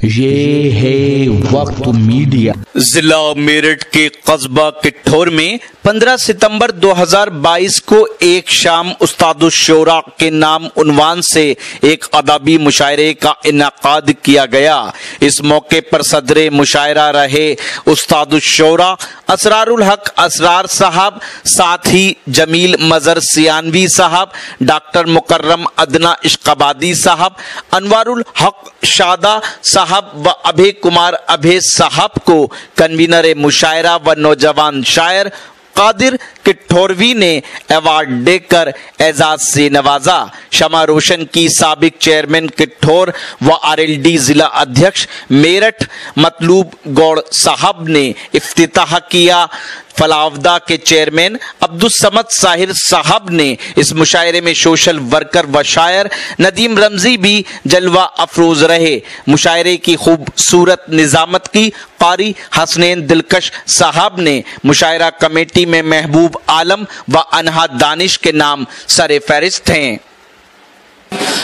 یہ ہے وقت میڈیا۔ ضلع میرٹھ کے قصبہ کٹھور میں 15 ستمبر 2022 کو ایک شام استاد الشورا کے نام عنوان سے ایک ادبی مشاعرے کا انعقاد کیا گیا۔ اس موقع پر صدر مشاعرہ رہے استاد الشورا اسرار الحق اسرار صاحب، ساتھ ہی جمیل مظہر سیانوی صاحب، ڈاکٹر مکرم ادنا عشقابادی صاحب، انوار الحق شادہ صاحب و ابھے کمار ابھے صاحب کو کنوینر مشاعرہ و نوجوان شاعر قادر کٹھوروی نے ایوارڈ دے کر اعزاز سے نوازا۔ شمع روشن کی سابق چیئرمین کٹھور و RLD ضلع ادھیکش میرٹھ مطلوب گوڑ صاحب نے افتتاح کیا۔ فلاودہ کے چیئرمین عبدالصمد ساحر صاحب نے اس مشاعرے میں سوشل ورکر و شاعر ندیم رمزی بھی جلوہ افروز رہے۔ مشاعرے کی خوبصورت نظامت کی قاری حسنین دلکش صاحب نے مشاعرہ کمیٹی میں محبوب عالم و انہا دانش کے نام سر فہرست ہیں۔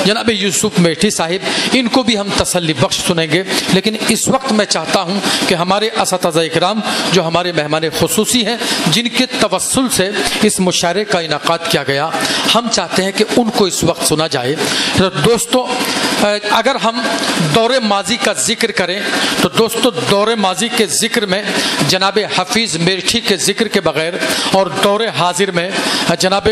جناب یوسف میٹھی صاحب، ان کو بھی ہم تسلی بخش سنیں گے، لیکن اس وقت میں چاہتا ہوں کہ ہمارے اساتذہ اکرام جو ہمارے مہمان خصوصی ہیں، جن کے توسل سے اس مشاعرے کا انعقاد کیا گیا، ہم چاہتے ہیں کہ ان کو اس وقت سنا جائے۔ دوستو، اگر ہم دور ماضی کا ذکر کریں تو دوستو دور ماضی کے ذکر میں جناب حفیظ میرٹھی کے ذکر کے بغیر اور دور حاضر میں جناب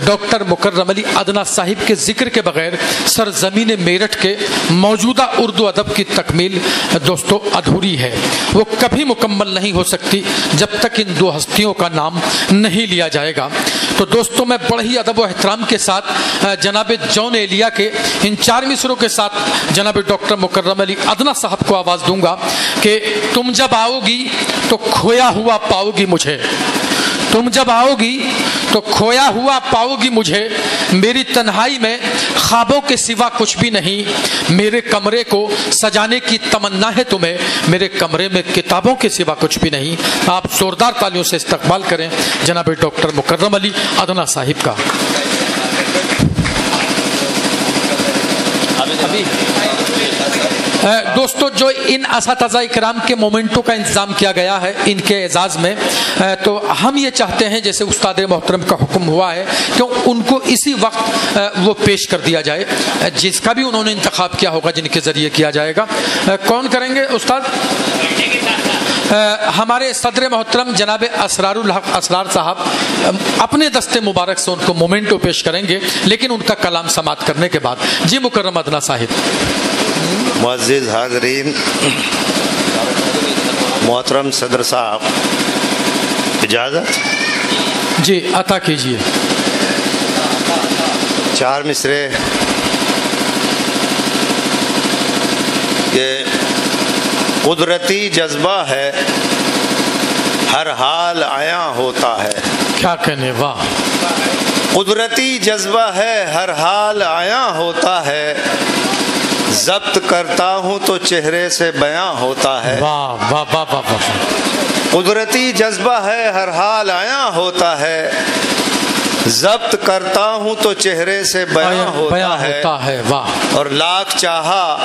ڈاکٹر مکرم علی ادنا صاحب کے ذکر کے بغیر سرزمین میرٹھ کے موجودہ اردو ادب کی تکمیل دوستو ادھوری ہے۔ وہ کبھی مکمل نہیں ہو سکتی جب تک ان دو ہستیوں کا نام نہیں لیا جائے گا۔ تو دوستو، میں بڑے ہی ادب و احترام کے ساتھ جناب جون ایلیا کے ان 4 مصروں کے ساتھ جناب ڈاکٹر مکرم علی ادنا صاحب کو آواز دوں گا کہ تم جب آؤ گی تو کھویا ہوا پاؤ گی مجھے، تم جب آؤ گی تو کھویا ہوا پاؤ گی مجھے، میری تنہائی میں خوابوں کے سوا کچھ بھی نہیں، میرے کمرے کو سجانے کی تمنا ہے تمہیں، میرے کمرے میں کتابوں کے سوا کچھ بھی نہیں۔ آپ زوردار تالیوں سے استقبال کریں جناب ڈاکٹر مکرم علی ادنا صاحب کا۔ دوستو، جو ان اساتذہ اکرام کے مومنٹوں کا انتظام کیا گیا ہے ان کے اعزاز میں، تو ہم یہ چاہتے ہیں جیسے استاد محترم کا حکم ہوا ہے کہ ان کو اسی وقت وہ پیش کر دیا جائے جس کا بھی انہوں نے انتخاب کیا ہوگا، جن کے ذریعے کیا جائے گا۔ کون کریں گے استاد؟ ہمارے صدر محترم جناب اسرار الحق اسرار صاحب اپنے دستے مبارک سے ان کو مومنٹو پیش کریں گے، لیکن ان کا کلام سماعت کرنے کے بعد۔ جی مکرم ادنا صاحب۔ معزز حاضرین، محترم صدر صاحب، اجازت؟ جی عطا کیجیے۔ 4 مصرے کہ قدرتی جذبہ ہے، ہر حال عیاں ہوتا ہے۔ کیا کہنے، واہ! قدرتی جذبہ ہے، ہر حال عیاں ہوتا ہے، ضبط کرتا ہوں تو چہرے سے بیاں ہوتا ہے۔ واہ واہ واہ واہ واہ! قدرتی جذبہ ہے، ہر حال عیاں ہوتا ہے، ضبط کرتا ہوں تو چہرے سے بیاں ہوتا ہے۔ واہ! اور لاکھ چاہا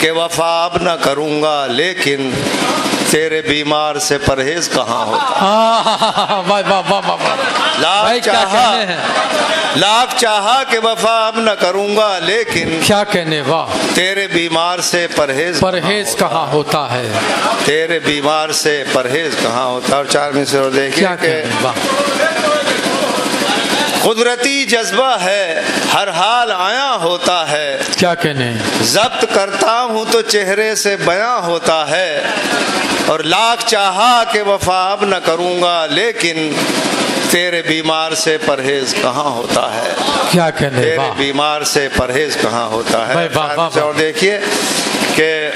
کہ وفا اب نہ کروں گا، لیکن تیرے بیمار سے پرہیز کہاں ہوتا ہے۔ لاکھ چاہا کہ وفا اب نہ کروں گا، لیکن کیا کہنے، واہ! تیرے بیمار سے پرہیز کہاں ہوتا ہے، تیرے بیمار سے پرہیز کہاں ہوتا ہے۔ اور 4 میں سے اور دیکھیے کہ قدرتی جذبہ ہے، ہر حال عیاں ہوتا ہے، کیا کہنے، ضبط کرتا ہوں تو چہرے سے بیاں ہوتا ہے، اور لاکھ چاہا کہ وفا اب نہ کروں گا، لیکن تیرے بیمار سے پرہیز کہاں ہوتا ہے۔ کیا کہنے، تیرے بیمار سے پرہیز کہاں ہوتا ہے۔ اور دیکھیے کہ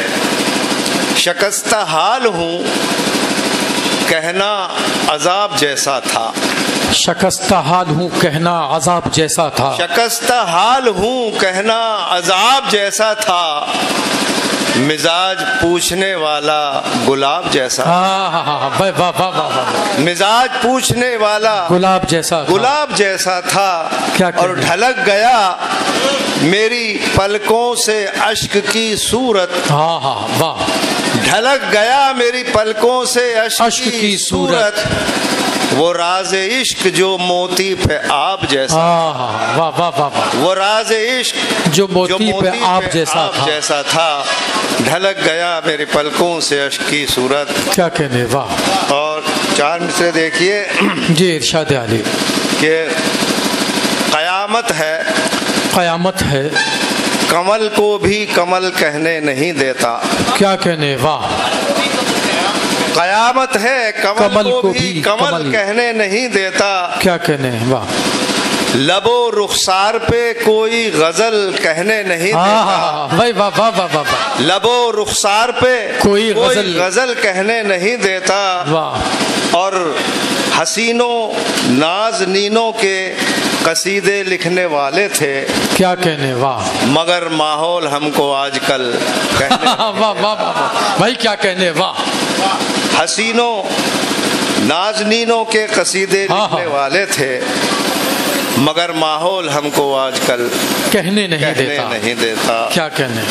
شکستہ حال ہوں، کہنا عذاب جیسا تھا۔ شکستہ حال ہوں، کہنا عذاب جیسا تھا۔ شکستہ حال ہوں، کہنا عذاب جیسا تھا، مزاج پوچھنے والا گلاب جیسا، مزاج پوچھنے والا گلاب جیسا تھا اور ڈھلک گیا میری پلکوں سے اشک کی صورت، ڈھلک گیا میری پلکوں سے اشک کی صورت، وہ راز عشق جو موتی پہ آب جیسا، وہ راز عشق جو موتی پہ آب جیسا تھا، ڈھلک گیا میری پلکوں سے اشک کی صورت. کیا کہنے، واہ. اور 4 مصرے دیکھیے جی ارشاد عالی کہ قیامت ہے کمل کو بھی کمل کہنے نہیں دیتا. کیا کہنے، واہ. قیامت ہے کمل کو بھی کمل کہنے نہیں دیتا. کیا کہنے، واہ. لب و رخسار پہ کوئی غزل کہنے نہیں دیتا. لب و رخسار پہ کوئی غزل کہنے نہیں دیتا. اور حسینوں نازنینوں کے قصیدے لکھنے والے تھے. کیا کہنے، واہ. مگر ماحول ہم کو آج کل بھائی کیا کہنے، واہ. حسینوں نازنینوں کے قصیدے لکھنے والے تھے مگر ماحول ہم کو آج کل کہنے نہیں دیتا. کیا کہنے.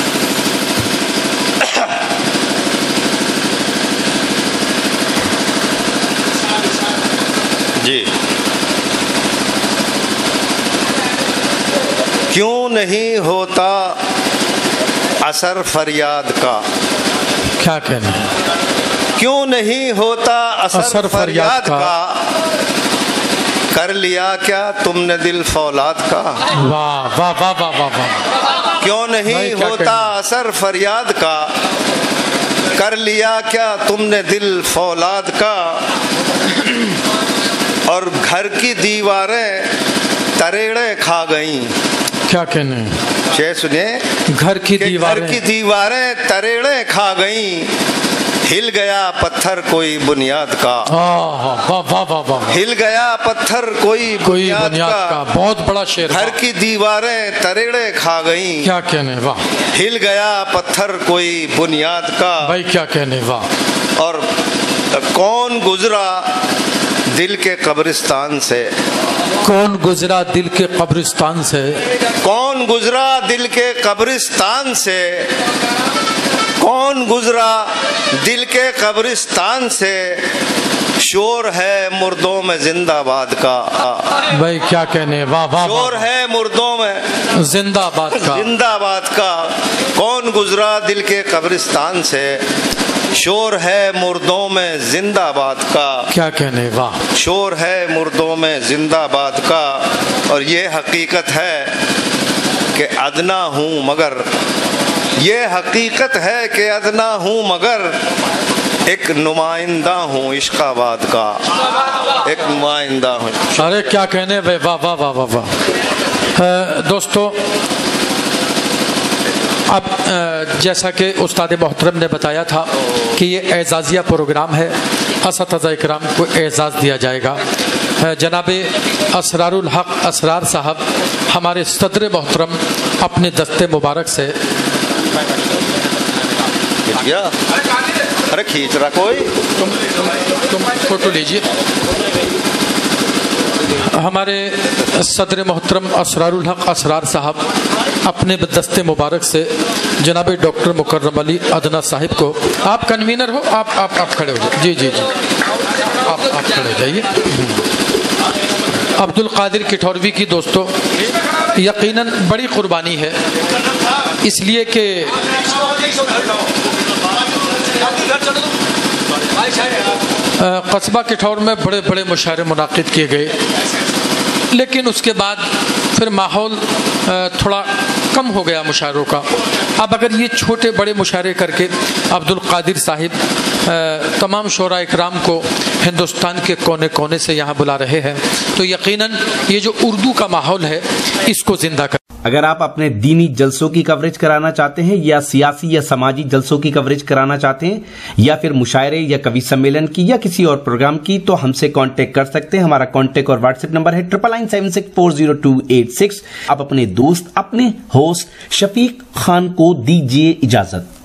جی کیوں نہیں ہوتا اثر فریاد کا. کیا کہنا. کیوں نہیں ہوتا اثر فریاد کا، کر لیا کیا تم نے دل فولاد کا. واہ واہ واہ واہ واہ. کیوں نہیں ہوتا اثر فریاد کا، کر لیا کیا تم نے دل فولاد کا. اور گھر کی دیواریں تریڑے کھا گئیں. کیا کہنے. شعر سنیے. گھر کی دیواریں تریڑے کھا گئیں، ہل گیا پتھر کوئی بنیاد کا. ہل گیا پتھر کوئی بنیاد کا. بہت بڑا شعر. گھر کی دیواریں تریڑے کھا گئیں. کیا کہنے، واہ. ہل گیا پتھر کوئی بنیاد کا. بھائی کیا کہنے، واہ. اور کون گزرا دل کے قبرستان سے. کون گزرا دل کے قبرستان سے. کون گزرا دل کے قبرستان سے. کون گزرا دل کے قبرستان سے. شور ہے مردوں میں زندہ باد کا. بھائی کیا کہنے، واہ واہ. شور ہے مردوں میں زندہ باد کا. زندہ باد کا. کون گزرا دل کے قبرستان سے. شور ہے مردوں میں زندہ باد کا. کیا کہنے، واہ. شور ہے مردوں میں زندہ باد کا. اور یہ حقیقت ہے کہ ادنا ہوں مگر، یہ حقیقت ہے کہ ادنا ہوں مگر ایک نمائندہ ہوں عشق آباد کا. ایک نمائندہ ہوں. ارے کیا کہنے بھائی، واہ واہ واہ واہ واہ. دوستو اب جیسا کہ استاد محترم نے بتایا تھا کہ یہ اعزازیہ پروگرام ہے، اساتذہ اکرام کو اعزاز دیا جائے گا. جناب اسرار الحق اسرار صاحب ہمارے صدر محترم اپنے دستے مبارک سے ارے کھینچ رہا کوئی، تم فوٹو لیجیے. ہمارے صدر محترم اسرار الحق اسرار صاحب اپنے دستے مبارک سے جناب ڈاکٹر مکرم علی ادنا صاحب کو، آپ کنوینر ہو، آپ کھڑے ہو جائیے. جی جی جی آپ کھڑے ہو جائیے. عبد القادر کٹھوروی کی دوستو یقیناً بڑی قربانی ہے، اس لیے کہ قصبہ کٹھور میں بڑے بڑے مشاعرے منعقد کیے گئے، لیکن اس کے بعد پھر ماحول تھوڑا کم ہو گیا مشاعروں کا. اب اگر یہ چھوٹے بڑے مشاعرے کر کے عبد القادر صاحب تمام شعراء اکرام کو ہندوستان کے کونے کونے سے یہاں بلا رہے ہیں تو یقیناً یہ جو اردو کا ماحول ہے اس کو زندہ کر. اگر آپ اپنے دینی جلسوں کی کوریج کرانا چاہتے ہیں یا سیاسی یا سماجی جلسوں کی کوریج کرانا چاہتے ہیں یا پھر مشاعرے یا کوی سمیلن کی یا کسی اور پروگرام کی تو ہم سے کانٹیکٹ کر سکتے ہیں. ہمارا کانٹیکٹ اور واٹس ایپ نمبر ہے 9976400286. آپ اپنے دوست اپنے ہوسٹ شفیق خان کو دیجیے اجازت.